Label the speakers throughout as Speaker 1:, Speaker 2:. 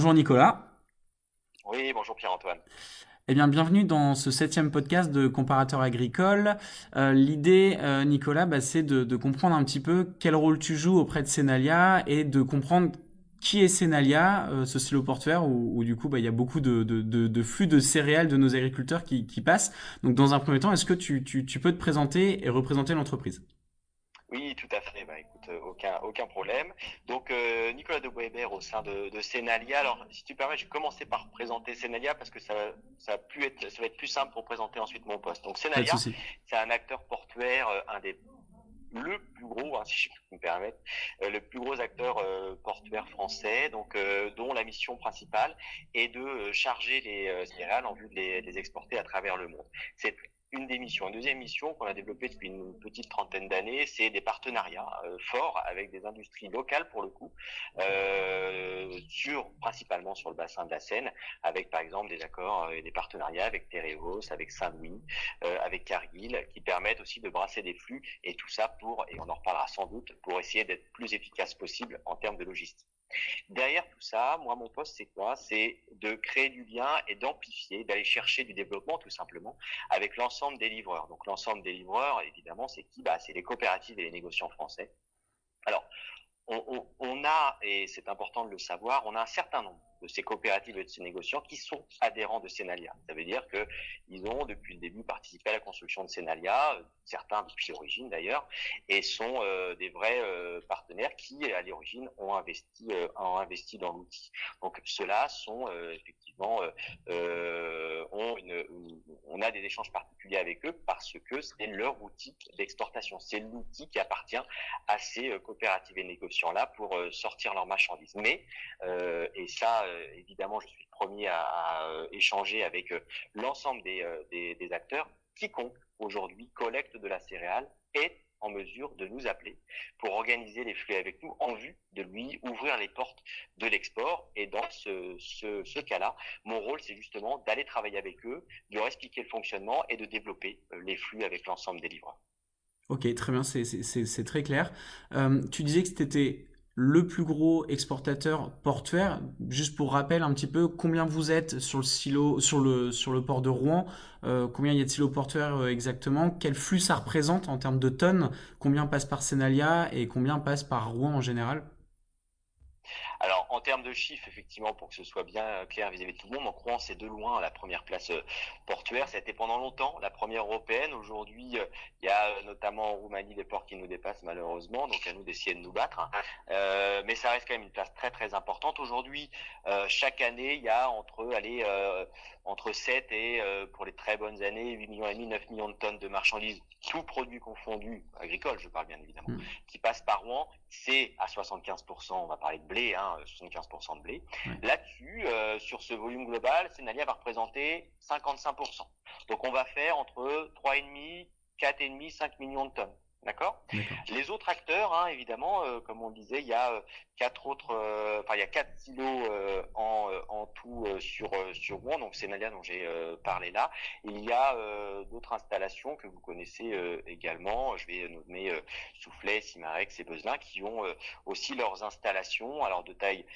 Speaker 1: Bonjour Nicolas.
Speaker 2: Oui, bonjour Pierre-Antoine.
Speaker 1: Eh bien, bienvenue dans ce septième podcast de Comparateur agricole. L'idée, Nicolas, c'est de comprendre un petit peu quel rôle tu joues auprès de Senalia et de comprendre qui est Senalia, ce silo portuaire où du coup, il y a beaucoup de flux de céréales de nos agriculteurs qui passent. Donc, dans un premier temps, est-ce que tu peux te présenter et représenter l'entreprise?
Speaker 2: Oui, tout à fait. Bah, écoute, aucun problème. Donc, Nicolas de Boisbert au sein de Senalia. Alors, si tu permets, je vais commencer par présenter Senalia parce que ça va être plus simple pour présenter ensuite mon poste. Donc,
Speaker 1: Pas de
Speaker 2: Senalia,
Speaker 1: souci.
Speaker 2: c'est un acteur portuaire, le plus gros, hein, si je puis me permettre, le plus gros acteur portuaire français, donc dont la mission principale est de charger les céréales en vue de les exporter à travers le monde. C'est une des missions. Une deuxième mission qu'on a développée depuis une petite trentaine d'années, c'est des partenariats forts avec des industries locales pour le coup, principalement sur le bassin de la Seine, avec par exemple des accords et des partenariats avec Tereos, avec Saint-Louis, avec Cargill, qui permettent aussi de brasser des flux et tout ça et on en reparlera sans doute, pour essayer d'être plus efficace possible en termes de logistique. Derrière tout ça, moi, mon poste, c'est quoi? C'est de créer du lien et d'amplifier, d'aller chercher du développement, tout simplement, avec l'ensemble des livreurs. Donc, l'ensemble des livreurs, évidemment, c'est qui? C'est les coopératives et les négociants français. Alors, on a, et c'est important de le savoir, on a un certain nombre de ces coopératives et de ces négociants qui sont adhérents de Senalia. Ça veut dire qu'ils ont depuis le début participé à la construction de Senalia, certains depuis l'origine d'ailleurs, et sont des vrais partenaires qui à l'origine ont investi dans l'outil. Donc ceux-là sont effectivement on a des échanges particuliers avec eux parce que c'est leur outil d'exportation, c'est l'outil qui appartient à ces coopératives et négociants-là pour sortir leurs marchandises. Mais, et ça, évidemment, je suis le premier à échanger avec l'ensemble des acteurs, quiconque aujourd'hui collecte de la céréale est en mesure de nous appeler pour organiser les flux avec nous en vue de lui ouvrir les portes de l'export. Et dans ce cas-là, mon rôle, c'est justement d'aller travailler avec eux, de leur expliquer le fonctionnement et de développer les flux avec l'ensemble des livreurs.
Speaker 1: Ok, très bien, c'est très clair. Tu disais que c'était le plus gros exportateur portuaire. Juste pour rappel un petit peu, combien vous êtes sur le silo, sur le port de Rouen, combien il y a de silos portuaires exactement, quel flux ça représente en termes de tonnes, combien passe par Senalia et combien passe par Rouen en général?
Speaker 2: Alors, en termes de chiffres, effectivement, pour que ce soit bien clair vis-à-vis de tout le monde, donc Rouen, c'est de loin la première place portuaire. Ça a été pendant longtemps la première européenne. Aujourd'hui, il y a notamment en Roumanie des ports qui nous dépassent malheureusement, donc à nous d'essayer de nous battre. Mais ça reste quand même une place très très importante. Aujourd'hui, chaque année, il y a entre 7 et, pour les très bonnes années, 8 millions et demi, 9 millions de tonnes de marchandises, tout produit confondu, agricole, je parle bien évidemment,
Speaker 1: Hmm,
Speaker 2: qui passent par Rouen. C'est à 75%, on va parler de blé, 75% de blé.
Speaker 1: ouais.
Speaker 2: Là-dessus, sur ce volume global, Senalia va représenter 55%. Donc on va faire entre 3,5, 4,5, 5 millions de tonnes. D'accord.
Speaker 1: D'accord.
Speaker 2: Les autres acteurs, évidemment, comme on le disait, il y a il y a quatre silos en tout sur Rouen, donc Senalia dont j'ai parlé là. Il y a d'autres installations que vous connaissez également. Je vais nommer Soufflet, Simarex et Bezelin, qui ont aussi leurs installations, alors de taille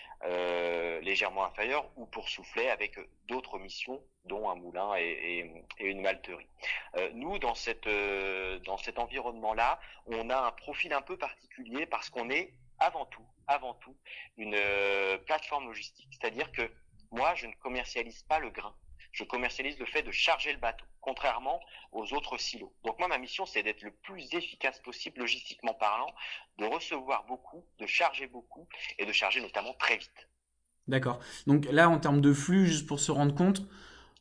Speaker 2: légèrement inférieure, ou pour Soufflet avec d'autres missions, dont un moulin et une malterie. Nous, dans cet environnement-là, on a un profil un peu particulier parce qu'on est avant tout, une plateforme logistique. C'est-à-dire que moi, je ne commercialise pas le grain. Je commercialise le fait de charger le bateau, contrairement aux autres silos. Donc moi, ma mission, c'est d'être le plus efficace possible, logistiquement parlant, de recevoir beaucoup, de charger beaucoup et de charger notamment très vite.
Speaker 1: D'accord. Donc là, en termes de flux, juste pour se rendre compte,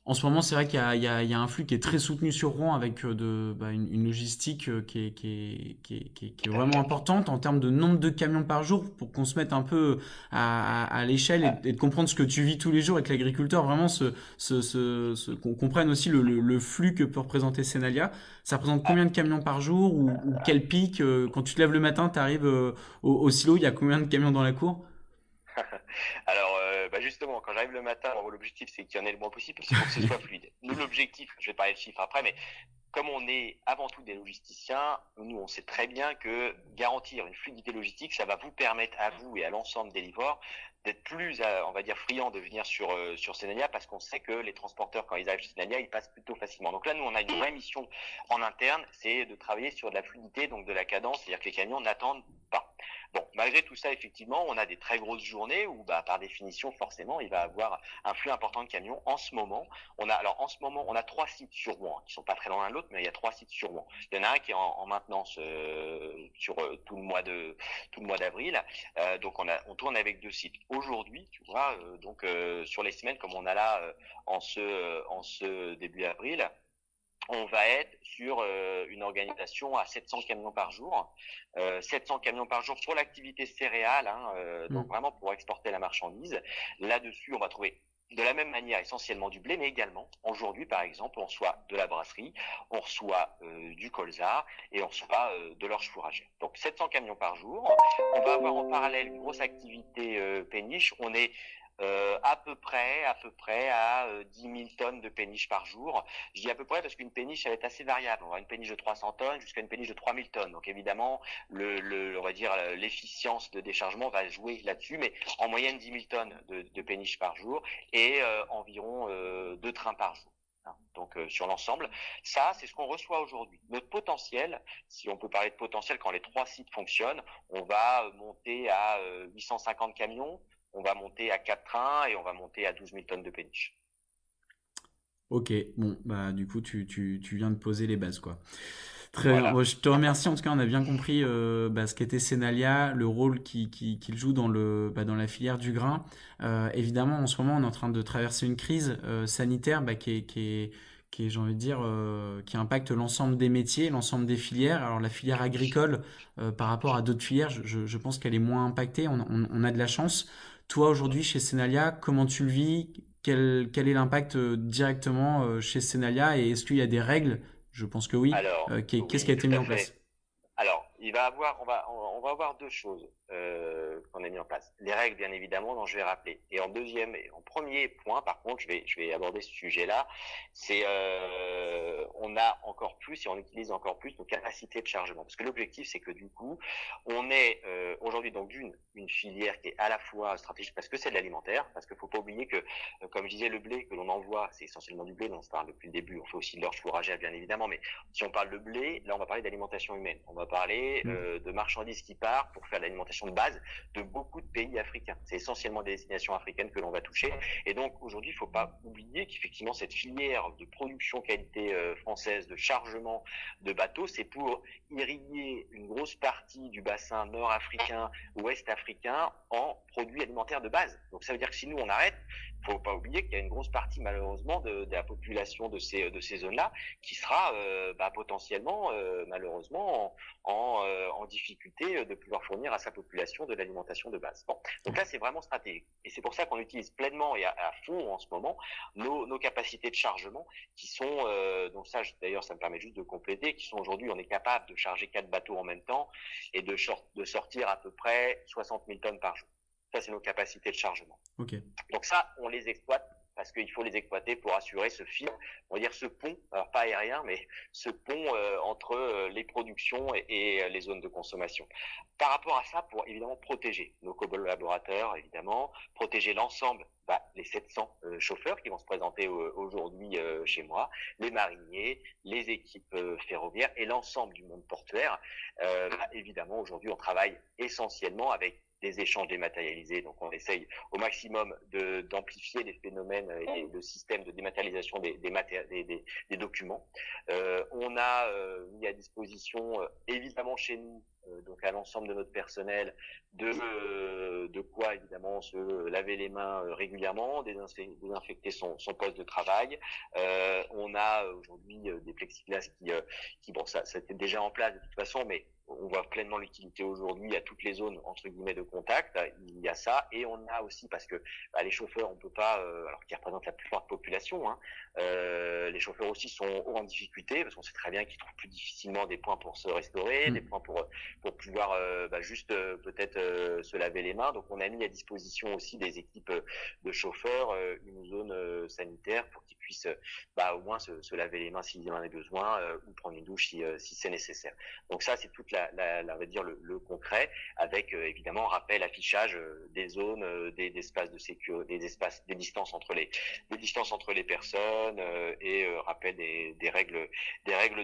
Speaker 1: en ce moment, c'est vrai qu'il y a un flux qui est très soutenu sur Rouen avec une logistique qui est
Speaker 2: Tout à
Speaker 1: vraiment
Speaker 2: fait.
Speaker 1: importante en termes de nombre de camions par jour pour qu'on se mette un peu à l'échelle
Speaker 2: Ah,
Speaker 1: et de comprendre ce que tu vis tous les jours et que l'agriculteur vraiment qu'on comprenne aussi le flux que peut représenter Senalia. Ça représente
Speaker 2: ah,
Speaker 1: combien de camions par jour ou quel pic quand tu te lèves le matin, tu arrives au silo, il y a combien de camions dans la cour?
Speaker 2: Alors, justement, quand j'arrive le matin, l'objectif c'est qu'il y en ait le moins possible, parce qu'il faut que ce soit fluide. Nous, l'objectif, je vais parler de chiffres après, mais comme on est avant tout des logisticiens, nous on sait très bien que garantir une fluidité logistique, ça va vous permettre à vous et à l'ensemble des livreurs d'être plus, on va dire, friands de venir sur Senalia parce qu'on sait que les transporteurs, quand ils arrivent sur Senalia, ils passent plutôt facilement. Donc là, nous, on a une vraie mission en interne, c'est de travailler sur de la fluidité, donc de la cadence, c'est-à-dire que les camions n'attendent pas. Bon, malgré tout ça, effectivement, on a des très grosses journées où, par définition, forcément, il va avoir un flux important de camions. En ce moment, on a 3 sites sur Rouen, qui sont pas très loin l'un de l'autre, mais il y a 3 sites sur Rouen. Il y en a un qui est en maintenance sur tout le mois d'avril. Donc on tourne avec 2 sites. Aujourd'hui, tu vois, sur les semaines comme on a là en ce début avril, on va être sur une organisation à 700 camions par jour. 700 camions par jour sur l'activité céréale, donc vraiment pour exporter la marchandise. Là-dessus, on va trouver de la même manière essentiellement du blé, mais également, aujourd'hui par exemple, on reçoit de la brasserie, on reçoit du colza et on reçoit de l'orge fourragère. Donc 700 camions par jour. On va avoir en parallèle une grosse activité péniche. On est à peu près à 10 000 tonnes de péniche par jour. Je dis à peu près parce qu'une péniche, elle est assez variable. On va une péniche de 300 tonnes jusqu'à une péniche de 3 000 tonnes. Donc évidemment, on va dire l'efficience de déchargement va jouer là-dessus, mais en moyenne 10 000 tonnes de péniche par jour et environ 2 trains par jour. Donc sur l'ensemble, ça c'est ce qu'on reçoit aujourd'hui. Notre potentiel, si on peut parler de potentiel, quand les 3 sites fonctionnent, on va monter à 850 camions, on va monter à 4 trains et on va monter à 12 000 tonnes de péniche.
Speaker 1: Ok, bon, bah du coup, tu viens de poser les bases, quoi. Très bien.
Speaker 2: Voilà.
Speaker 1: Bon, je te remercie. En tout cas, on a bien compris ce qu'était Senalia, le rôle qu'il joue dans la filière du grain. Évidemment, en ce moment, on est en train de traverser une crise sanitaire qui est, j'ai envie de dire, qui impacte l'ensemble des métiers, l'ensemble des filières. Alors, la filière agricole, par rapport à d'autres filières, je pense qu'elle est moins impactée. On a de la chance. Toi, aujourd'hui, chez Senalia, comment tu le vis? Quel est l'impact directement chez Senalia et est-ce qu'il y a des règles? Je pense que oui.
Speaker 2: Alors,
Speaker 1: Qu'est-ce qui a
Speaker 2: oui,
Speaker 1: été
Speaker 2: tout
Speaker 1: mis
Speaker 2: à
Speaker 1: en
Speaker 2: fait.
Speaker 1: place?
Speaker 2: Alors, on va avoir 2 choses qu'on a mis en place. Les règles, bien évidemment, dont je vais rappeler. Et en premier point, par contre, je vais aborder ce sujet-là. C'est on a encore plus et on utilise encore plus nos capacités de chargement. Parce que l'objectif, c'est que du coup, on est aujourd'hui donc une filière qui est à la fois stratégique parce que c'est de l'alimentaire, parce qu'il faut pas oublier que, comme je disais, le blé que l'on envoie, c'est essentiellement du blé. Dont on se parle depuis le début. On fait aussi de l'orge fourragère, bien évidemment, mais si on parle de blé, là on va parler d'alimentation humaine. On va parler
Speaker 1: Mm.
Speaker 2: de marchandises qui partent pour faire l'alimentation de base de beaucoup de pays africains. C'est essentiellement des destinations africaines que l'on va toucher. Et donc aujourd'hui, il ne faut pas oublier qu'effectivement cette filière de production qualité française, de chargement de bateaux, c'est pour irriguer une grosse partie du bassin nord-africain, ouest-africain en produits alimentaires de base. Donc ça veut dire que si nous on arrête, il ne faut pas oublier qu'il y a une grosse partie malheureusement de la population de ces zones-là qui sera potentiellement malheureusement en difficulté de pouvoir fournir à sa population de l'alimentation de base. Bon. Donc là c'est vraiment stratégique et c'est pour ça qu'on utilise pleinement et à fond en ce moment nos capacités de chargement qui sont donc ça d'ailleurs ça me permet juste de compléter, qui sont aujourd'hui on est capable de charger 4 bateaux en même temps et de sortir à peu près 60 000 tonnes par jour. Ça c'est nos capacités de chargement.
Speaker 1: Ok.
Speaker 2: Donc ça, on les exploite parce qu'il faut les exploiter pour assurer ce fil, on va dire ce pont, alors pas aérien, mais ce pont entre les productions et les zones de consommation. Par rapport à ça, pour évidemment protéger nos collaborateurs, évidemment, protéger l'ensemble, les 700 chauffeurs qui vont se présenter aujourd'hui chez moi, les mariniers, les équipes ferroviaires et l'ensemble du monde portuaire. Évidemment, aujourd'hui, on travaille essentiellement avec des échanges dématérialisés. Donc, on essaye au maximum d'amplifier les phénomènes et le système de dématérialisation des documents. On a mis à disposition, évidemment chez nous, donc à l'ensemble de notre personnel, de quoi évidemment se laver les mains régulièrement, désinfecter son poste de travail. On a aujourd'hui des plexiglas qui bon, ça était déjà en place de toute façon, mais on voit pleinement l'utilité aujourd'hui à toutes les zones entre guillemets de contact. Il y a ça et on a aussi parce que les chauffeurs on peut pas, alors qu'ils représentent la plus forte population, les chauffeurs aussi sont en difficulté parce qu'on sait très bien qu'ils trouvent plus difficilement des points pour se restaurer, des points pour pouvoir juste peut-être se laver les mains. Donc on a mis à disposition aussi des équipes de chauffeurs une zone sanitaire pour qu'ils puissent au moins se laver les mains s'ils en avaient besoin ou prendre une douche si c'est nécessaire. Donc ça c'est toute on va dire le concret, avec évidemment rappel, affichage des zones, des espaces de sécurité, des distances entre les personnes et rappel des règles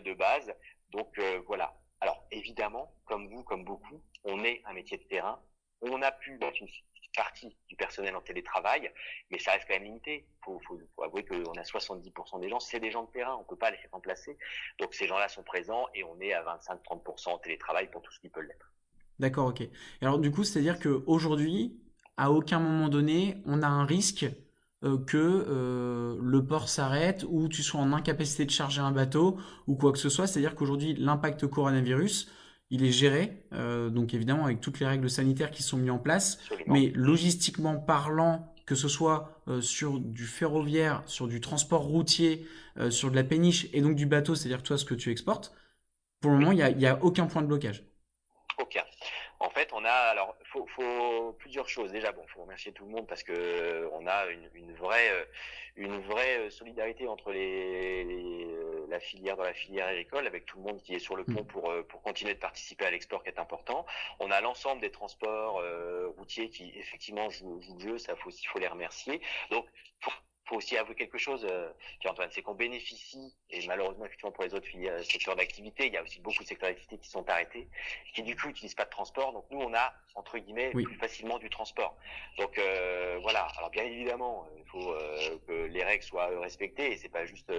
Speaker 2: de base. Donc voilà. Alors évidemment, comme vous, comme beaucoup, on est un métier de terrain. On a pu mettre une partie du personnel en télétravail, mais ça reste quand même limité. Faut avouer qu'on a 70% des gens, c'est des gens de terrain, on peut pas les remplacer. Donc ces gens-là sont présents et on est à 25-30% en télétravail pour tout ce qui peut l'être.
Speaker 1: D'accord, ok. Et alors du coup, c'est-à-dire qu'aujourd'hui, à aucun moment donné, on a un risque que le port s'arrête ou tu sois en incapacité de charger un bateau ou quoi que ce soit. C'est-à-dire qu'aujourd'hui, l'impact coronavirus, il est géré, donc évidemment avec toutes les règles sanitaires qui sont mises en place,
Speaker 2: Absolument.
Speaker 1: mais logistiquement parlant, que ce soit sur du ferroviaire, sur du transport routier, sur de la péniche et donc du bateau, c'est-à-dire toi ce que tu exportes, pour le moment,
Speaker 2: Oui.
Speaker 1: il y a aucun point de blocage.
Speaker 2: Aucun. En fait, on a alors faut plusieurs choses. Déjà, bon, faut remercier tout le monde parce que on a une vraie solidarité entre la filière dans la filière agricole, avec tout le monde qui est sur le pont
Speaker 1: Hmm.
Speaker 2: pour continuer de participer à l'export qui est important. On a l'ensemble des transports routiers qui effectivement jouent le jeu. Ça faut les remercier. Donc faut aussi avouer quelque chose, Pierre-Antoine, c'est qu'on bénéficie, et malheureusement effectivement pour les autres filières, secteurs d'activité, il y a aussi beaucoup de secteurs d'activité qui sont arrêtés, qui du coup n'utilisent pas de transport. Donc nous, on a entre guillemets
Speaker 1: Oui.
Speaker 2: plus facilement du transport. Donc voilà. Alors bien évidemment, il faut que les règles soient respectées et c'est pas juste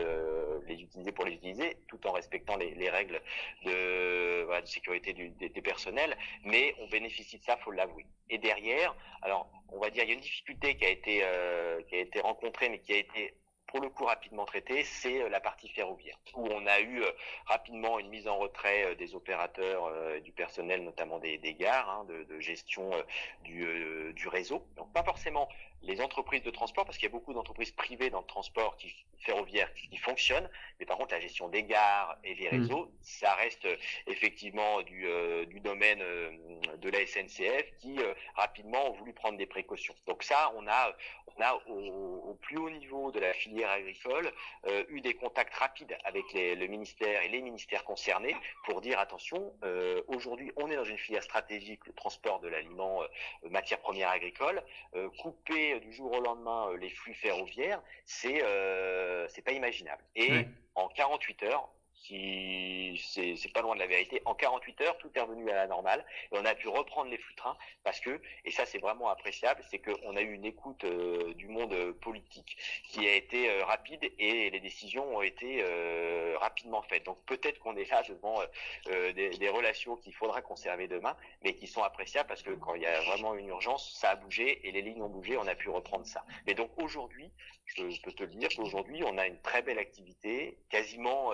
Speaker 2: les utiliser pour les utiliser, tout en respectant les règles de sécurité des personnels. Mais on bénéficie de ça, faut l'avouer. Et derrière, alors on va dire, il y a une difficulté qui a été rencontrée, mais qui a été pour le coup rapidement traitée, c'est la partie ferroviaire, où on a eu rapidement une mise en retrait des opérateurs, du personnel, notamment des gares, hein, de gestion du réseau. Donc pas forcément les entreprises de transport, parce qu'il y a beaucoup d'entreprises privées dans le transport ferroviaire qui fonctionnent, mais par contre la gestion des gares et les
Speaker 1: Hmm.
Speaker 2: réseaux, ça reste effectivement du domaine de la SNCF qui rapidement ont voulu prendre des précautions. Donc ça, on a au plus haut niveau de la filière agricole eu des contacts rapides avec le ministère et les ministères concernés pour dire attention, aujourd'hui on est dans une filière stratégique, le transport de l'aliment, matière première agricole, couper du jour au lendemain les flux ferroviaires, c'est pas imaginable.
Speaker 1: Ouais.
Speaker 2: Et en 48 heures, si c'est pas loin de la vérité, en 48 heures, tout est revenu à la normale et on a pu reprendre les flux trains parce que, et ça c'est vraiment appréciable, c'est qu'on a eu une écoute du monde politique qui a été rapide et les décisions ont été rapidement faites. Donc peut-être qu'on est là devant des relations qu'il faudra conserver demain, mais qui sont appréciables parce que quand il y a vraiment une urgence, ça a bougé et les lignes ont bougé, on a pu reprendre ça. Mais donc aujourd'hui, je peux te le dire qu'aujourd'hui, on a une très belle activité, quasiment,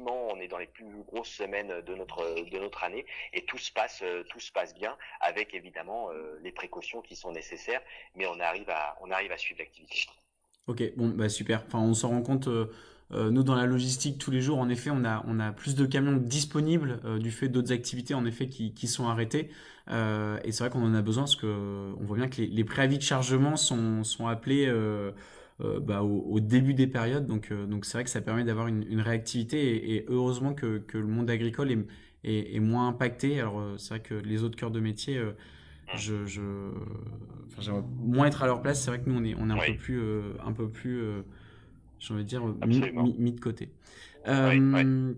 Speaker 2: on est dans les plus grosses semaines de notre année et tout se passe bien avec évidemment les précautions qui sont nécessaires, mais on arrive à suivre l'activité.
Speaker 1: Ok, bon, bah super. Enfin, on s'en rend compte, nous, dans la logistique, tous les jours, en effet, on a plus de camions disponibles du fait d'autres activités, en effet, qui sont arrêtées. Et c'est vrai qu'on en a besoin parce que on voit bien que les préavis de chargement sont appelés bah, au début des périodes. Donc c'est vrai que ça permet d'avoir une réactivité et heureusement que le monde agricole est moins impacté. Alors, c'est vrai que les autres cœurs de métier,
Speaker 2: Hum.
Speaker 1: je, enfin, j'aimerais moins être à leur place. C'est vrai que nous, on est
Speaker 2: Oui,
Speaker 1: un peu plus, j'ai envie de dire,
Speaker 2: absolument.
Speaker 1: mis de côté.
Speaker 2: Oui, oui,
Speaker 1: Euh,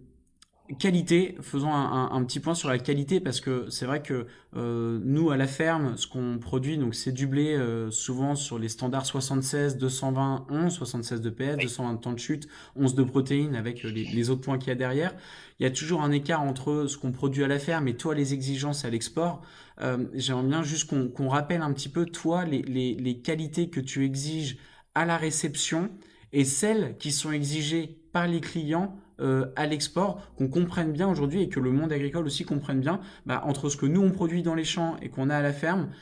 Speaker 1: Qualité, faisons un petit point sur la qualité parce que c'est vrai que nous à la ferme, ce qu'on produit, donc c'est du blé souvent sur les standards 76, 220, 11, 76 de PS,
Speaker 2: oui.
Speaker 1: 220 de temps de chute, 11 de protéines avec les autres points qu'il y a derrière. Il y a toujours un écart entre ce qu'on produit à la ferme et toi les exigences à l'export. J'aimerais bien juste qu'on rappelle un petit peu toi les qualités que tu exiges à la réception et celles qui sont exigées par les clients à l'export, qu'on comprenne bien aujourd'hui et que le monde agricole aussi comprenne bien bah, entre ce que nous on produit dans les champs et qu'on a à la ferme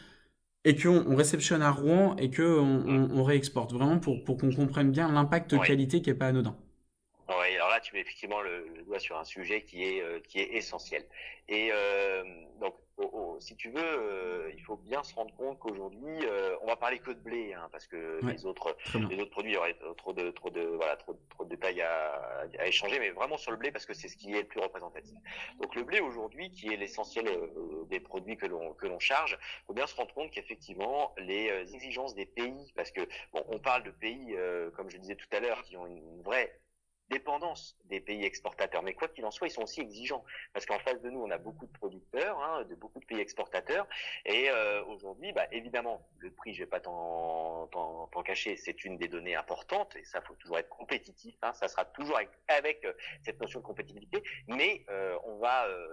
Speaker 1: et qu'on réceptionne à Rouen et qu'on
Speaker 2: Hum.
Speaker 1: on réexporte. Vraiment pour qu'on comprenne bien l'impact
Speaker 2: Oui.
Speaker 1: qualité qui n'est pas anodin.
Speaker 2: Oui, alors là, tu mets effectivement le doigt sur un sujet qui est essentiel. Et donc, si tu veux, il faut bien se rendre compte qu'aujourd'hui, on va parler que de blé, hein, parce que
Speaker 1: Ouais, très bien.
Speaker 2: les autres produits, il y aurait trop de détails à échanger, mais vraiment sur le blé parce que c'est ce qui est le plus représentatif. Donc le blé aujourd'hui, qui est l'essentiel des produits que l'on charge, il faut bien se rendre compte qu'effectivement les exigences des pays, parce que bon, on parle de pays, comme je disais tout à l'heure, qui ont une vraie dépendance des pays exportateurs. Mais quoi qu'il en soit, ils sont aussi exigeants. Parce qu'en face de nous, on a beaucoup de producteurs, hein, de beaucoup de pays exportateurs. Et aujourd'hui, bah, évidemment, le prix, je vais pas t'en cacher, c'est une des données importantes. Et ça, faut toujours être compétitif. Hein, ça sera toujours avec cette notion de compétitivité. Mais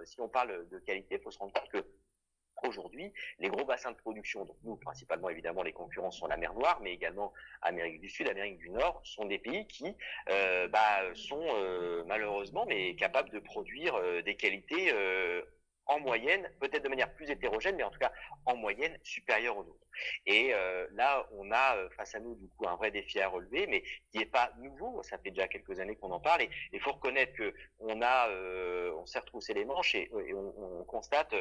Speaker 2: si on parle de qualité, il faut se rendre compte que aujourd'hui, les gros bassins de production, donc nous principalement évidemment les concurrents sont la mer Noire, mais également Amérique du Sud, Amérique du Nord, sont des pays qui sont malheureusement mais capables de produire des qualités en moyenne, peut-être de manière plus hétérogène, mais en tout cas en moyenne supérieure aux nôtres. Et là, on a face à nous du coup un vrai défi à relever, mais qui n'est pas nouveau. Ça fait déjà quelques années qu'on en parle, et il faut reconnaître que on s'est retroussé les manches et on constate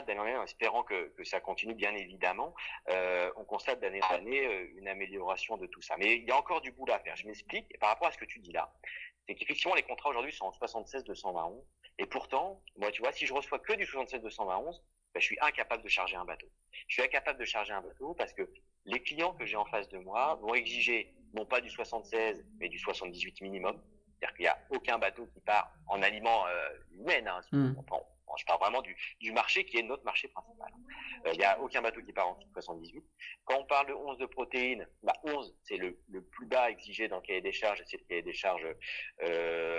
Speaker 2: d'année en année, en espérant que ça continue bien évidemment, on constate d'année en année une amélioration de tout ça. Mais il y a encore du boulot à faire. Je m'explique. Et par rapport à ce que tu dis là, c'est qu'effectivement les contrats aujourd'hui sont en 76-221, et pourtant, moi tu vois, si je reçois que du 76-221, ben, je suis incapable de charger un bateau. Je suis incapable de charger un bateau parce que les clients que j'ai en face de moi vont exiger non pas du 76 mais du 78 minimum. C'est-à-dire qu'il n'y a aucun bateau qui part en aliment humain. Hein,
Speaker 1: Hmm.
Speaker 2: je parle vraiment du marché qui est notre marché principal. Il n'y a aucun bateau qui part en 78. Quand on parle de 11 de protéines, bah 11 c'est le plus bas exigé dans le cahier des charges, et c'est le cahier des charges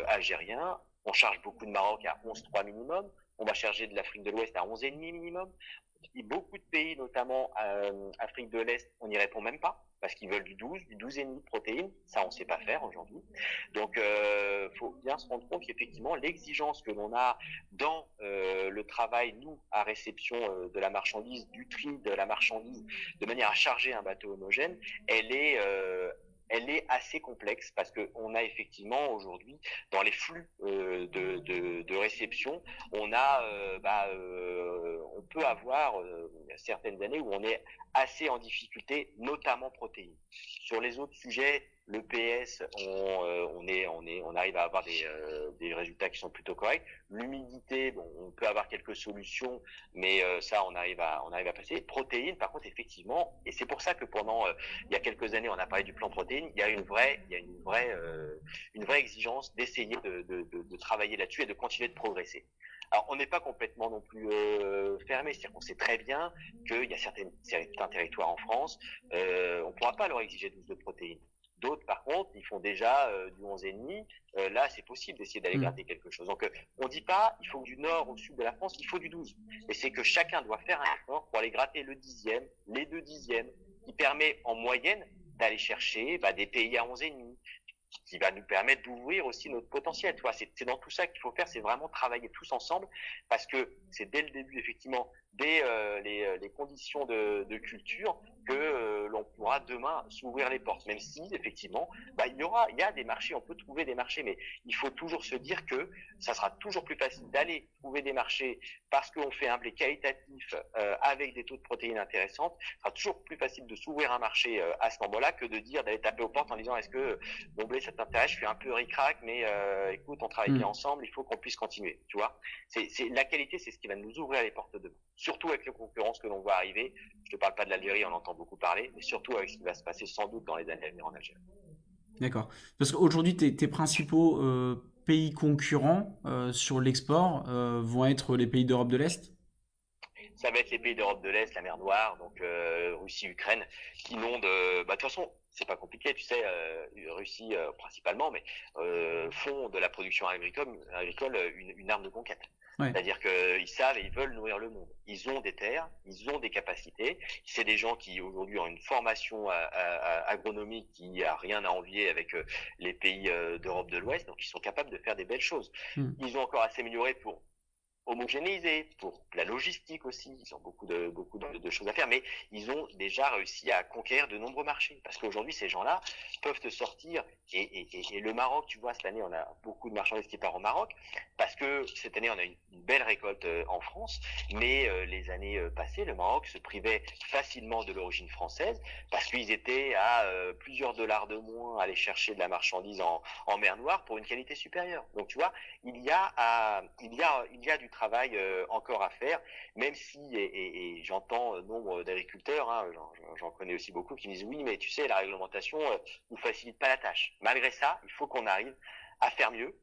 Speaker 2: algérien. On charge beaucoup de Maroc à 11,3 minimum. On va charger de l'Afrique de l'Ouest à 11,5 minimum. Et beaucoup de pays, notamment Afrique de l'Est, on n'y répond même pas parce qu'ils veulent du 12,5 de protéines. Ça, on ne sait pas faire aujourd'hui. Donc, faut bien se rendre compte qu'effectivement, l'exigence que l'on a dans le travail, nous, à réception de la marchandise, du tri de la marchandise, de manière à charger un bateau homogène, elle est assez complexe parce qu'on a effectivement aujourd'hui dans les flux de réception, on peut avoir certaines années où on est assez en difficulté, notamment protéines. Sur les autres sujets, le PS, on arrive à avoir des résultats qui sont plutôt corrects. L'humidité, bon, on peut avoir quelques solutions, mais ça, on arrive à passer. Protéines, par contre, effectivement, et c'est pour ça que pendant il y a quelques années, on a parlé du plan protéines. Il y a une vraie exigence d'essayer de travailler là-dessus et de continuer de progresser. Alors, on n'est pas complètement non plus fermé, c'est-à-dire qu'on sait très bien qu'il y a certains territoires en France, on ne pourra pas leur exiger 12 de protéines. D'autres, par contre, ils font déjà du 11,5. Là, c'est possible d'essayer d'aller
Speaker 1: Hmm.
Speaker 2: gratter quelque chose. Donc, on ne dit pas il faut du nord au sud de la France, il faut du 12. Et c'est que chacun doit faire un effort pour aller gratter le dixième, les 2 dixièmes, qui permet en moyenne d'aller chercher des pays à 11,5, qui va nous permettre d'ouvrir aussi notre potentiel. Tu vois, c'est dans tout ça qu'il faut faire, c'est vraiment travailler tous ensemble, parce que c'est dès le début, effectivement, dès les conditions de culture, que l'on pourra demain s'ouvrir les portes. Même si, effectivement, il y a des marchés, on peut trouver des marchés, mais il faut toujours se dire que ça sera toujours plus facile d'aller trouver des marchés parce qu'on fait un blé qualitatif avec des taux de protéines intéressants. Ce sera toujours plus facile de s'ouvrir un marché à ce moment-là que de dire d'aller taper aux portes en disant est-ce que mon blé ça t'intéresse, je suis un peu ric-rac, mais écoute, on travaille bien
Speaker 1: Hmm.
Speaker 2: ensemble, il faut qu'on puisse continuer, tu vois. La qualité, c'est ce qui va nous ouvrir les portes demain. Surtout avec les concurrences que l'on voit arriver. Je te parle pas de l'Algérie, on entend beaucoup parler, mais surtout avec ce qui va se passer sans doute dans les années à venir en Algérie.
Speaker 1: D'accord. Parce qu'aujourd'hui, tes principaux pays concurrents sur l'export vont être les pays d'Europe de l'Est?
Speaker 2: Ça va être les pays d'Europe de l'Est, la mer Noire, donc Russie, Ukraine, qui n'ont de toute façon, c'est pas compliqué, tu sais, Russie principalement, mais font de la production agricole une arme de conquête.
Speaker 1: Ouais.
Speaker 2: C'est-à-dire qu'ils savent et ils veulent nourrir le monde. Ils ont des terres, ils ont des capacités. C'est des gens qui aujourd'hui ont une formation agronomique qui a rien à envier avec les pays d'Europe de l'Ouest, donc ils sont capables de faire des belles choses.
Speaker 1: Hmm.
Speaker 2: Ils ont encore à s'améliorer pour homogénéisé, pour la logistique aussi. Ils ont beaucoup de choses à faire, mais ils ont déjà réussi à conquérir de nombreux marchés. Parce qu'aujourd'hui, ces gens-là peuvent te sortir, et le Maroc, tu vois, cette année, on a beaucoup de marchandises qui partent au Maroc, parce que cette année, on a une belle récolte en France, mais les années passées, le Maroc se privait facilement de l'origine française, parce qu'ils étaient à plusieurs dollars de moins à aller chercher de la marchandise en mer Noire pour une qualité supérieure. Donc, tu vois, il y a du travail encore à faire, même si, et j'entends nombre d'agriculteurs, hein, j'en connais aussi beaucoup, qui me disent oui, mais tu sais, la réglementation nous facilite pas la tâche. Malgré ça, il faut qu'on arrive à faire mieux,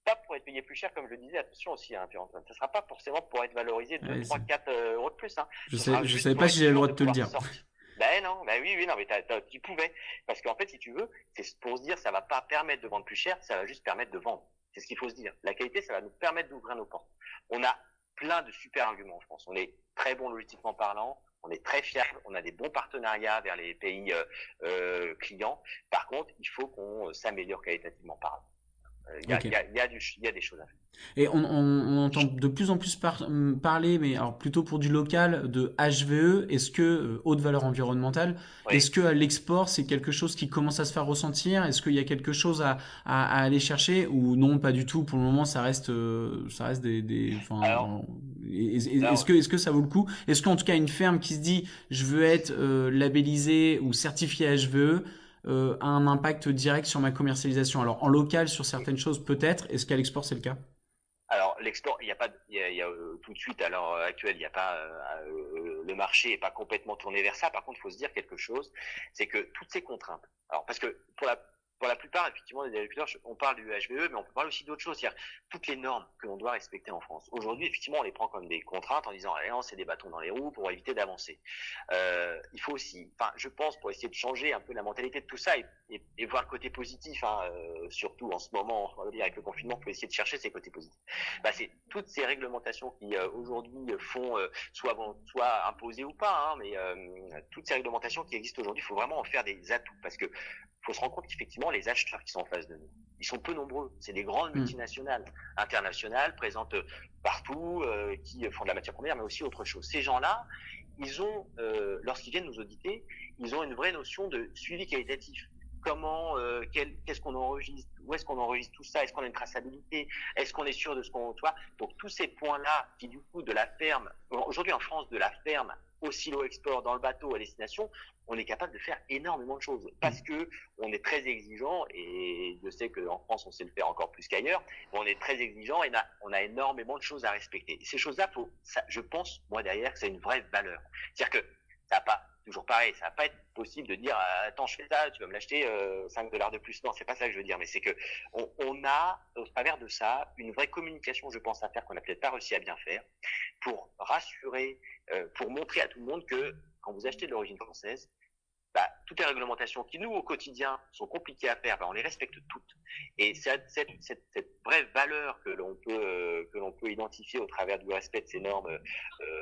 Speaker 2: pas pour être payé plus cher, comme je le disais, attention aussi, hein, Pierre-Antoine, ça sera pas forcément pour être valorisé 2,
Speaker 1: Ouais,
Speaker 2: 3, 4 euros de plus, hein. Ce sera
Speaker 1: je
Speaker 2: juste
Speaker 1: savais
Speaker 2: pour
Speaker 1: pas si
Speaker 2: être
Speaker 1: j'avais le
Speaker 2: sûr
Speaker 1: droit
Speaker 2: de
Speaker 1: de te le
Speaker 2: pouvoir
Speaker 1: dire.
Speaker 2: sortir. Ben non, ben oui, non, mais tu pouvais. Parce qu'en fait, si tu veux, c'est pour se dire, ça va pas permettre de vendre plus cher, ça va juste permettre de vendre. C'est ce qu'il faut se dire. La qualité, ça va nous permettre d'ouvrir nos portes. On a plein de super arguments en France. On est très bon logistiquement parlant, on est très fiable, on a des bons partenariats vers les pays clients. Par contre, il faut qu'on s'améliore qualitativement parlant.
Speaker 1: Ok.
Speaker 2: Il y a des choses à faire.
Speaker 1: Et on entend de plus en plus parler, mais alors plutôt pour du local, de HVE. Est-ce que, haute valeur environnementale, est-ce
Speaker 2: Oui.
Speaker 1: que à l'export, c'est quelque chose qui commence à se faire ressentir? Est-ce qu'il y a quelque chose à aller chercher ou non, pas du tout? Pour le moment, ça reste
Speaker 2: Alors,
Speaker 1: enfin,
Speaker 2: alors,
Speaker 1: est-ce que ça vaut le coup? Est-ce qu'en tout cas, une ferme qui se dit, je veux être labellisé ou certifié HVE, a un impact direct sur ma commercialisation? Alors, en local, sur certaines choses, peut-être. Est-ce qu'à l'export, c'est le cas?
Speaker 2: Alors l'export, il y a pas, il y a, tout de suite à l'heure actuelle, il n'y a pas, le marché est pas complètement tourné vers ça. Par contre, il faut se dire quelque chose, c'est que toutes ces contraintes. Alors parce que pour la plupart, effectivement, des agriculteurs, on parle du HVE, mais on peut parler aussi d'autres choses, c'est-à-dire toutes les normes que l'on doit respecter en France. Aujourd'hui, effectivement, on les prend comme des contraintes en disant, allez, c'est des bâtons dans les roues pour éviter d'avancer. Il faut aussi, enfin, je pense, pour essayer de changer un peu la mentalité de tout ça et voir le côté positif, hein, surtout en ce moment, on va dire avec le confinement, il faut essayer de chercher ces côtés positifs. Bah, c'est toutes ces réglementations qui aujourd'hui font soit imposées ou pas, hein, mais toutes ces réglementations qui existent aujourd'hui, il faut vraiment en faire des atouts parce que faut se rendre compte qu'effectivement les acheteurs qui sont en face de nous, ils sont peu nombreux. C'est des grandes
Speaker 1: Hmm.
Speaker 2: multinationales internationales présentes partout, qui font de la matière première, mais aussi autre chose. Ces gens-là, ils ont, lorsqu'ils viennent nous auditer, ils ont une vraie notion de suivi qualitatif. Comment, qu'est-ce qu'on enregistre, où est-ce qu'on enregistre tout ça, est-ce qu'on a une traçabilité, est-ce qu'on est sûr de ce qu'on, tu vois. Donc tous ces points-là, qui du coup de la ferme, aujourd'hui en France, de la ferme au silo export dans le bateau à destination, on est capable de faire énormément de choses parce que on est très exigeant et je sais qu'en France on sait le faire encore plus qu'ailleurs. On est très exigeant et on a énormément de choses à respecter. Et ces choses-là, je pense moi derrière que c'est une vraie valeur. C'est-à-dire que ça va pas toujours pareil, ça va pas être possible de dire attends je fais ça, tu vas me l'acheter 5 dollars de plus. Non, c'est pas ça que je veux dire, mais c'est que on a au travers de ça une vraie communication, je pense, à faire qu'on n'a peut-être pas réussi à bien faire pour rassurer, pour montrer à tout le monde que quand vous achetez de l'origine française, bah, toutes les réglementations qui, nous, au quotidien, sont compliquées à faire, bah, on les respecte toutes. Et cette vraie valeur que l'on peut identifier au travers du respect de ces normes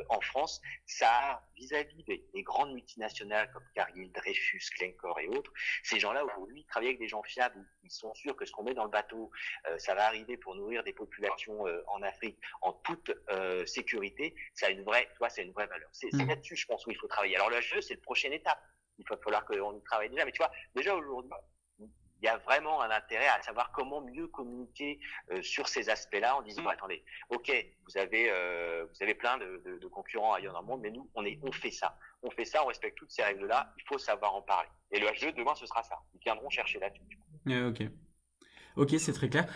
Speaker 2: en France, ça, vis-à-vis des grandes multinationales comme Cargill, Dreyfus, Glencore et autres, ces gens-là, aujourd'hui, travaillent avec des gens fiables, ils sont sûrs que ce qu'on met dans le bateau, ça va arriver pour nourrir des populations en Afrique en toute sécurité, ça a une vraie, tu vois, c'est une vraie valeur. C'est
Speaker 1: Hmm.
Speaker 2: là-dessus, je pense, où il faut travailler. Alors, le HE, c'est la prochaine étape. Il va falloir qu'on y travaille déjà. Mais tu vois, déjà aujourd'hui, il y a vraiment un intérêt à savoir comment mieux communiquer sur ces aspects-là en disant bon, attendez, ok, vous avez plein de concurrents ailleurs dans le monde, mais nous, on fait ça. On fait ça, on respecte toutes ces règles-là, il faut savoir en parler. Et le HE, demain, ce sera ça. Ils viendront chercher là-dessus.
Speaker 1: Ok. Ok, c'est très clair.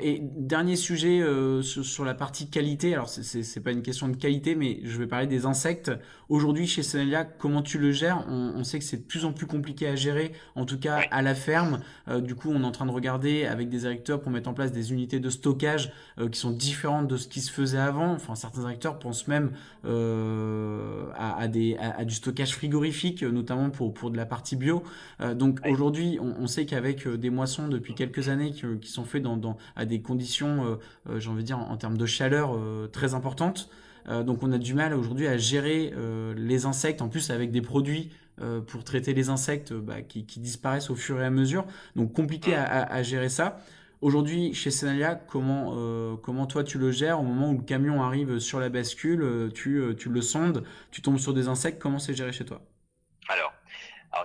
Speaker 1: Et dernier sujet sur la partie qualité. Alors, c'est pas une question de qualité, mais je vais parler des insectes. Aujourd'hui, chez Sonelia, comment tu le gères? On sait que c'est de plus en plus compliqué à gérer, en tout cas
Speaker 2: Oui,
Speaker 1: à la ferme. Du coup, on est en train de regarder avec des agriculteurs pour mettre en place des unités de stockage qui sont différentes de ce qui se faisait avant. Enfin, certains agriculteurs pensent même à du stockage frigorifique, notamment pour de la partie bio. Donc
Speaker 2: oui,
Speaker 1: aujourd'hui, on sait qu'avec des moissons depuis quelques années qui sont faites à des conditions, j'ai envie de dire, en termes de chaleur très importantes, donc on a du mal aujourd'hui à gérer les insectes, en plus avec des produits pour traiter les insectes qui disparaissent au fur et à mesure. Donc compliqué
Speaker 2: hum,
Speaker 1: à gérer ça. Aujourd'hui, chez Senalia, comment toi tu le gères au moment où le camion arrive sur la bascule, tu le sondes, tu tombes sur des insectes, comment c'est géré chez toi?
Speaker 2: Alors,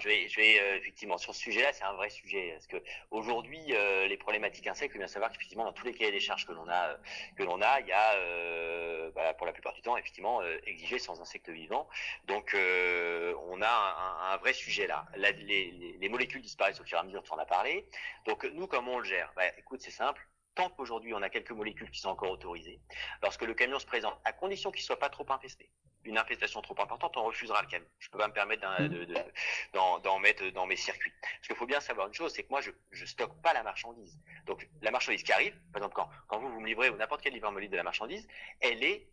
Speaker 2: effectivement sur ce sujet-là, c'est un vrai sujet parce que aujourd'hui, les problématiques insectes, il faut bien savoir qu'effectivement dans tous les cahiers des charges il y a pour la plupart du temps effectivement exigé sans insectes vivants. Donc on a un vrai sujet là. Les molécules disparaissent au fur et à mesure, tu en as parlé. Donc nous, comment on le gère? Écoute, c'est simple. Tant qu'aujourd'hui on a quelques molécules qui sont encore autorisées, lorsque le camion se présente, à condition qu'il soit pas trop infesté, une infestation trop importante, on refusera le camion. Je peux pas me permettre d'en mettre dans mes circuits. Parce qu'il faut bien savoir une chose, c'est que moi, je stocke pas la marchandise. Donc, la marchandise qui arrive, par exemple, quand vous me livrez, ou n'importe quel livreur me livre de la marchandise, elle est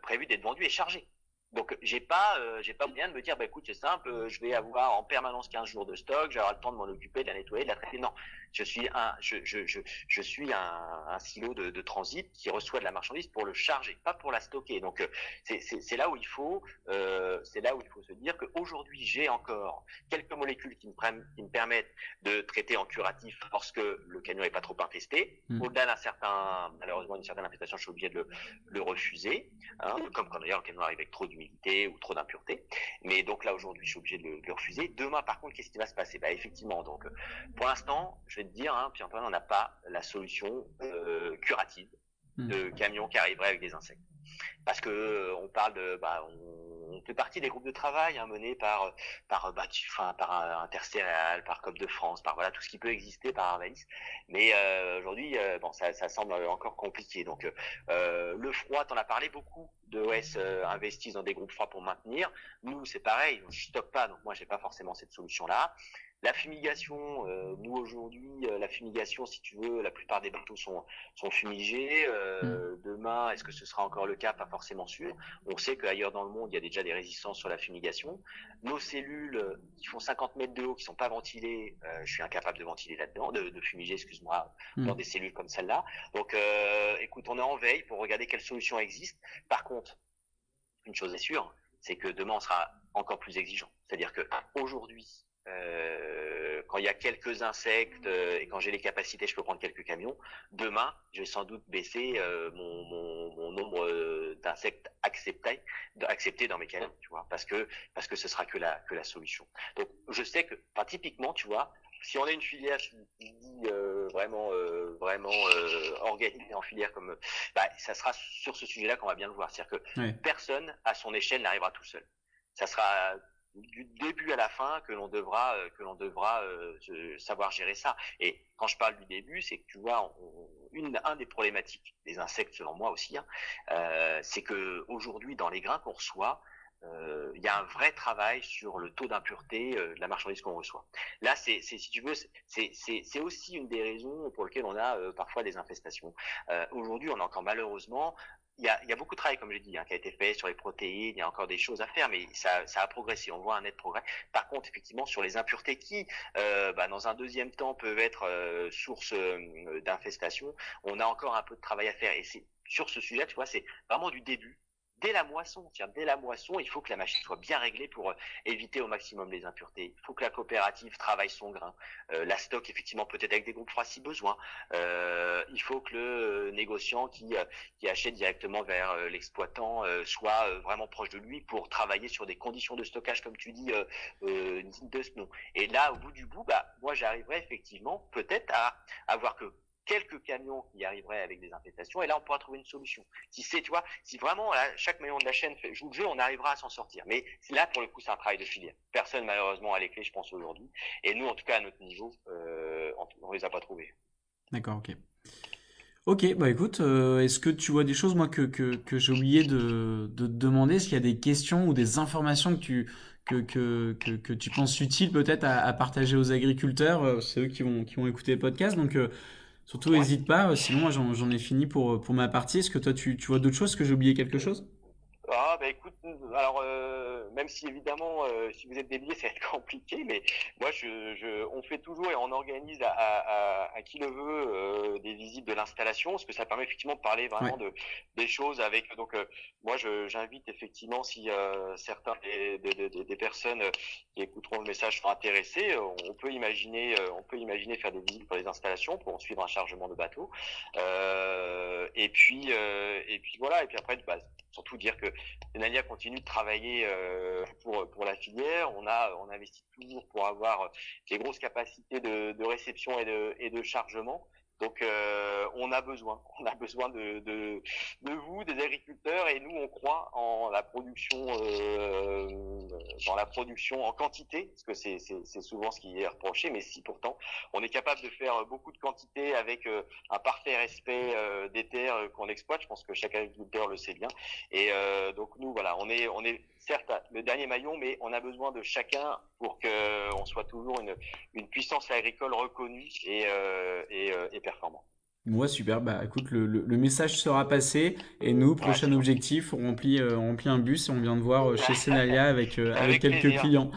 Speaker 2: prévue d'être vendue et chargée. Donc j'ai pas moyen de me dire écoute c'est simple, je vais avoir en permanence 15 jours de stock, j'aurai le temps de m'en occuper, de la nettoyer, de la traiter. Non, je suis un silo de transit qui reçoit de la marchandise pour le charger, pas pour la stocker. Donc c'est là où il faut se dire qu'aujourd'hui j'ai encore quelques molécules qui me permettent de traiter en curatif lorsque le camion n'est pas trop infesté. Au-delà malheureusement d'une certaine infestation, je suis obligé de le refuser. Hein, comme quand d'ailleurs le camion arrive avec trop d'humidité ou trop d'impureté. Mais donc là aujourd'hui je suis obligé de le refuser. Demain par contre qu'est-ce qui va se passer? Effectivement donc pour l'instant je vais te dire Pierre-Antoine, on n'a pas la solution curative de camions qui arriveraient avec des insectes. Parce que on parle de on fait partie des groupes de travail menés par Intercéréales, par COP de France, par voilà tout ce qui peut exister par Arvalis. Mais aujourd'hui ça semble encore compliqué. Donc le froid, t'en as parlé beaucoup de OS investissent dans des groupes froids pour maintenir. Nous c'est pareil, je stocke pas, donc moi j'ai pas forcément cette solution là. La fumigation, nous aujourd'hui, la fumigation, si tu veux, la plupart des bateaux sont fumigés. Demain, est-ce que ce sera encore le cas? Pas forcément sûr. On sait qu'ailleurs dans le monde, il y a déjà des résistances sur la fumigation. Nos cellules qui font 50 mètres de haut, qui sont pas ventilées, je suis incapable de ventiler là-dedans, de fumiger, excuse-moi, dans des cellules comme celle-là. Donc, écoute, on est en veille pour regarder quelles solutions existent. Par contre, une chose est sûre, c'est que demain, on sera encore plus exigeant. C'est-à-dire que aujourd'hui, quand il y a quelques insectes et quand j'ai les capacités, je peux prendre quelques camions. Demain, je vais sans doute baisser mon nombre d'insectes acceptés dans mes camions, tu vois, parce que ce sera que la solution. Donc, je sais que, typiquement, tu vois, si on a une filière qui dit vraiment organisée en filière comme, ça sera sur ce sujet-là qu'on va bien le voir. C'est-à-dire que personne à son échelle n'arrivera tout seul. Ça sera du début à la fin que l'on devra savoir gérer ça. Et quand je parle du début, c'est que tu vois, un des problématiques des insectes selon moi aussi, c'est que aujourd'hui dans les grains qu'on reçoit, il y a un vrai travail sur le taux d'impureté de la marchandise qu'on reçoit. Là, si tu veux, c'est aussi une des raisons pour lesquelles on a parfois des infestations. Aujourd'hui, on a encore malheureusement il y a beaucoup de travail, comme j'ai dit, qui a été fait sur les protéines. Il y a encore des choses à faire, mais ça a progressé. On voit un net progrès. Par contre, effectivement, sur les impuretés qui, dans un deuxième temps, peuvent être source d'infestation, on a encore un peu de travail à faire. Et c'est sur ce sujet, tu vois, c'est vraiment du début. Dès la moisson, il faut que la machine soit bien réglée pour éviter au maximum les impuretés. Il faut que la coopérative travaille son grain, la stocke effectivement peut-être avec des groupes froids si besoin. Il faut que le négociant qui achète directement vers l'exploitant soit vraiment proche de lui pour travailler sur des conditions de stockage comme tu dis dignes de ce nom. Et là, au bout du bout, moi j'arriverai effectivement peut-être à avoir que quelques camions qui arriveraient avec des infestations, et là on pourra trouver une solution. Si vraiment là, chaque maillon de la chaîne joue le jeu, on arrivera à s'en sortir. Mais là, pour le coup, c'est un travail de filière. Personne malheureusement a les clés, je pense aujourd'hui. Et nous, en tout cas à notre niveau, on les a pas trouvés.
Speaker 1: D'accord, ok. Ok, écoute, est-ce que tu vois des choses, moi, que j'ai oublié de te demander? Est-ce qu'il y a des questions ou des informations que tu penses utiles peut-être à partager aux agriculteurs? C'est eux qui vont écouter le podcast, donc surtout
Speaker 2: Ouais.
Speaker 1: n'hésite pas, sinon moi j'en ai fini pour ma partie. Est-ce que toi tu vois d'autres choses? Est-ce que j'ai oublié quelque chose?
Speaker 2: Ah bah écoute, alors même si évidemment si vous êtes délié ça va être compliqué, mais moi on fait toujours et on organise à qui le veut des visites de l'installation, parce que ça permet effectivement de parler
Speaker 1: Ouais.
Speaker 2: vraiment des choses avec. Donc moi j'invite effectivement si certains des personnes qui écouteront le message sont intéressés, on peut imaginer faire des visites pour les installations pour suivre un chargement de bateau. Et puis voilà, et puis après bah, surtout dire que Tenalia continue de travailler pour la filière. On investit toujours pour avoir des grosses capacités de réception et de chargement. Donc on a besoin de vous, des agriculteurs, et nous on croit en la production, dans la production en quantité, parce que c'est souvent ce qui est reproché, mais si pourtant on est capable de faire beaucoup de quantité avec un parfait respect des terres qu'on exploite, je pense que chaque agriculteur le sait bien. Et donc nous voilà, on est certes le dernier maillon, mais on a besoin de chacun pour qu'on soit toujours une puissance agricole reconnue et performante.
Speaker 1: Ouais, super. Bah, écoute, le message sera passé. Et nous,
Speaker 2: Ouais,
Speaker 1: prochain
Speaker 2: c'est gentil.
Speaker 1: objectif, on remplit un bus et on vient de voir chez Senalia avec
Speaker 2: Avec
Speaker 1: quelques
Speaker 2: plaisir,
Speaker 1: clients.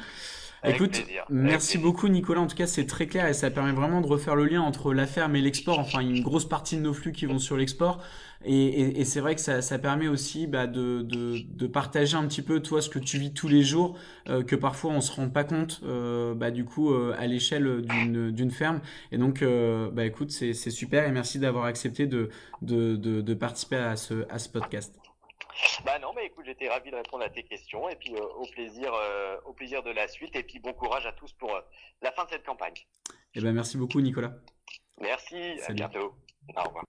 Speaker 2: avec
Speaker 1: Écoute,
Speaker 2: plaisir, avec
Speaker 1: merci
Speaker 2: plaisir.
Speaker 1: beaucoup Nicolas. En tout cas, c'est très clair et ça permet vraiment de refaire le lien entre la ferme et l'export. Enfin, une grosse partie de nos flux qui vont sur l'export. Et c'est vrai que ça permet aussi bah, de partager un petit peu, toi, ce que tu vis tous les jours, que parfois on se rend pas compte, bah, du coup, à l'échelle d'une ferme. Et donc, bah, écoute, c'est super et merci d'avoir accepté de participer à ce podcast.
Speaker 2: Bah non, mais écoute, j'étais ravi de répondre à tes questions et puis au plaisir de la suite et puis bon courage à tous pour la fin de cette campagne.
Speaker 1: Et ben, merci beaucoup Nicolas.
Speaker 2: Merci, à
Speaker 1: Salut.
Speaker 2: bientôt. Au revoir.